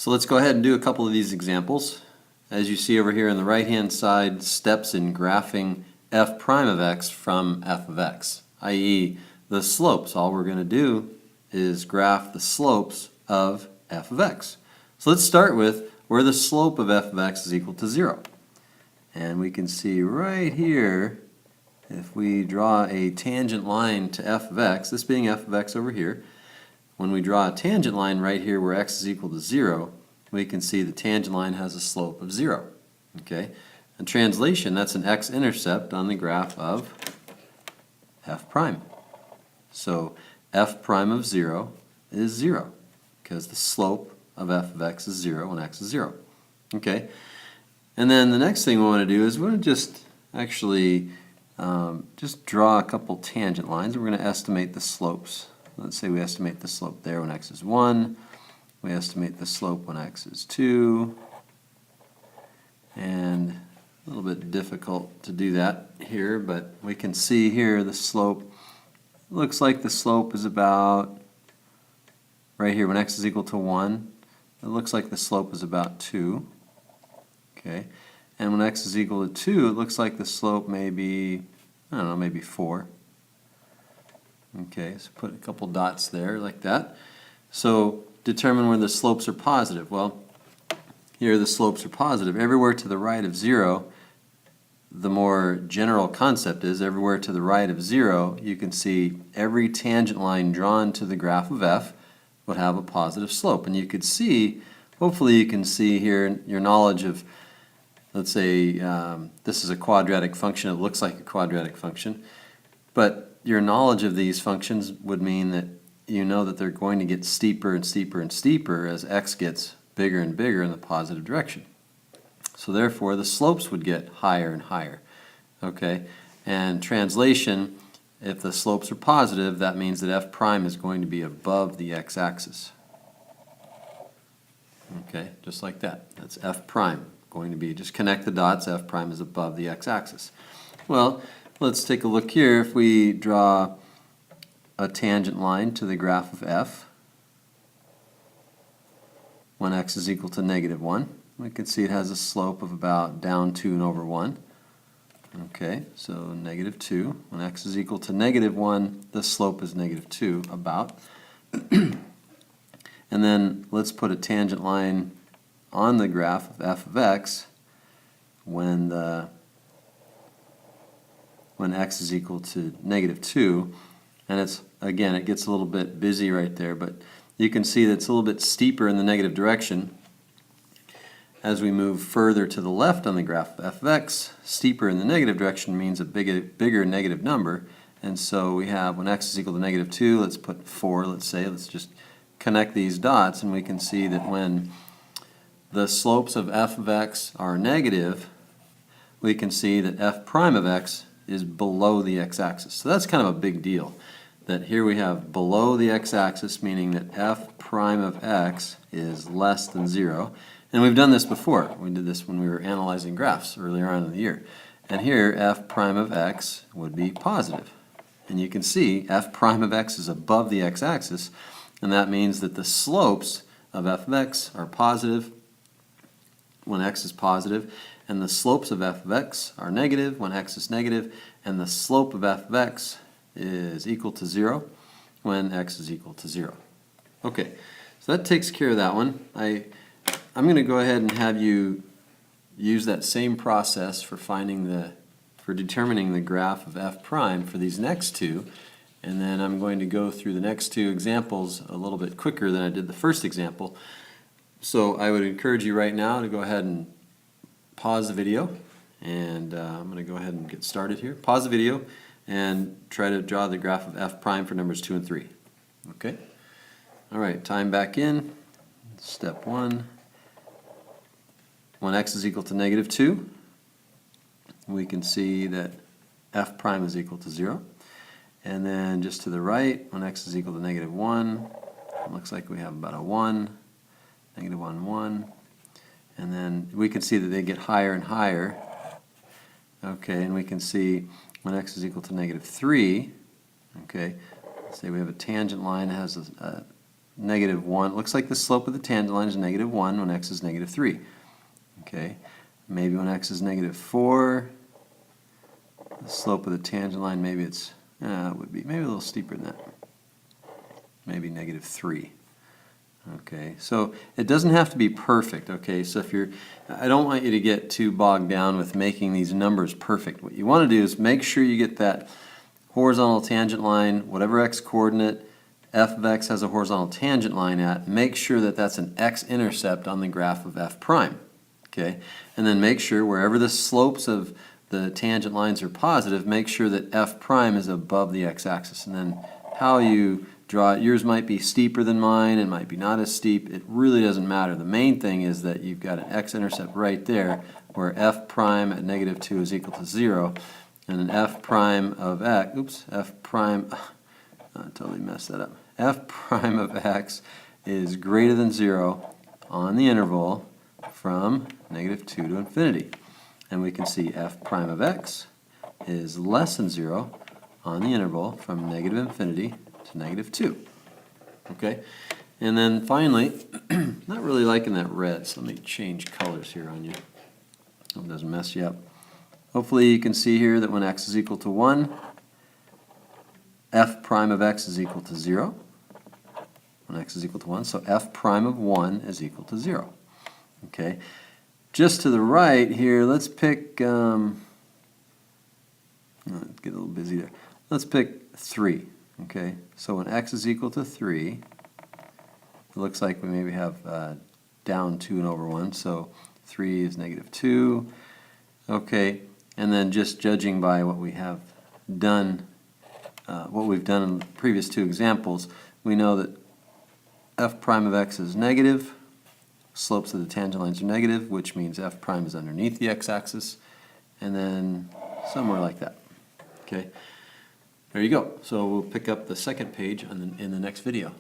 So let's go ahead and do a couple of these examples. As you see over here on the right hand side, steps in graphing f prime of x from f of x, i.e. the slopes. All we're going to do is graph the slopes of f of x. So let's start with where the slope of f of x is equal to 0. And we can see right here, if we draw a tangent line to f of x, this being f of x over here, when we draw a tangent line right here where x is equal to 0, we can see the tangent line has a slope of 0. Okay? In translation, that's an x-intercept on the graph of f prime. So f prime of 0 is 0 because the slope of f of x is 0 when x is 0. Okay? And then the next thing we want to do is we're going to just actually just draw a couple tangent lines. We're going to estimate the slopes. Let's say we estimate the slope there when x is 1. We estimate the slope when x is 2. And a little bit difficult to do that here, but we can see here the slope. Looks like the slope is about, right here when x is equal to 1, it looks like the slope is about 2. Okay, and when x is equal to 2, it looks like the slope may be, I don't know, maybe 4. Okay, so put a couple dots there like that. So determine where the slopes are positive. Well, here the slopes are positive. Everywhere to the right of 0, the more general concept is everywhere to the right of 0, you can see every tangent line drawn to the graph of f would have a positive slope. And you could see, hopefully you can see here your knowledge of, let's say this is a quadratic function. It looks like a quadratic function. But your knowledge of these functions would mean that you know that they're going to get steeper and steeper and steeper as x gets bigger and bigger in the positive direction. So therefore, the slopes would get higher and higher. Okay? And translation, if the slopes are positive, that means that f prime is going to be above the x-axis. Okay? Just like that. That's f prime going to be. Just connect the dots. F prime is above the x-axis. Well, let's take a look here. If we draw a tangent line to the graph of f when x is equal to -1, we can see it has a slope of about down 2 and over 1. Okay, so -2. When x is equal to -1, the slope is -2, about. And then let's put a tangent line on the graph of f of x when x is equal to -2, and it's, again, it gets a little bit busy right there, but you can see that it's a little bit steeper in the negative direction. As we move further to the left on the graph of f of x, steeper in the negative direction means a bigger negative number, and so we have when x is equal to -2, let's put 4, let's say, let's just connect these dots, and we can see that when the slopes of f of x are negative, we can see that f prime of x is below the x-axis. So that's kind of a big deal, that here we have below the x-axis, meaning that f prime of x is less than 0. And we've done this before. We did this when we were analyzing graphs earlier on in the year. And here f prime of x would be positive. And you can see f prime of x is above the x-axis, and that means that the slopes of f of x are positive when x is positive, and the slopes of f of x are negative when x is negative, and the slope of f of x is equal to 0 when x is equal to 0. Okay, so that takes care of that one. I'm going to go ahead and have you use that same process for determining the graph of f prime for these next two, and then I'm going to go through the next two examples a little bit quicker than I did the first example. So I would encourage you right now to go ahead and pause the video, and I'm going to go ahead and get started here. Pause the video and try to draw the graph of f prime for numbers 2 and 3. Okay? All right, time back in. Step 1. When x is equal to -2, we can see that f prime is equal to 0. And then just to the right, when x is equal to -1, it looks like we have about a 1, -1, 1. And then we can see that they get higher and higher. Okay, and we can see when x is equal to -3, okay, let's say we have a tangent line that has a negative 1. It looks like the slope of the tangent line is negative 1 when x is negative 3. Okay, maybe when x is negative 4, the slope of the tangent line, maybe it's, it would be maybe a little steeper than that. Maybe negative 3. Okay, so it doesn't have to be perfect, okay? So if I don't want you to get too bogged down with making these numbers perfect. What you want to do is make sure you get that horizontal tangent line, whatever x coordinate f of x has a horizontal tangent line at, make sure that that's an x-intercept on the graph of f prime, okay? And then make sure wherever the slopes of the tangent lines are positive, make sure that f prime is above the x-axis. And then how you draw it, yours might be steeper than mine, it might be not as steep, it really doesn't matter. The main thing is that you've got an x-intercept right there where f prime at negative 2 is equal to 0, and an f prime of x, f prime, I totally messed that up, f prime of x is greater than 0 on the interval from negative 2 to infinity. And we can see f prime of x is less than 0 on the interval from negative infinity to negative 2. Okay? And then finally, not really liking that red, so let me change colors here on you. Hope it doesn't mess you up. Hopefully you can see here that when x is equal to 1, f prime of x is equal to 0. When x is equal to 1, so f prime of 1 is equal to 0. Okay? Just to the right here, let's pick, get a little busy there. Let's pick 3. Okay, so when x is equal to 3, it looks like we maybe have down 2 and over 1, so 3 is negative 2. Okay, and then just judging by what we have done, what we've done in the previous two examples, we know that f prime of x is negative, slopes of the tangent lines are negative, which means f prime is underneath the x-axis, and then somewhere like that. Okay. There you go. So we'll pick up the second page in the next video.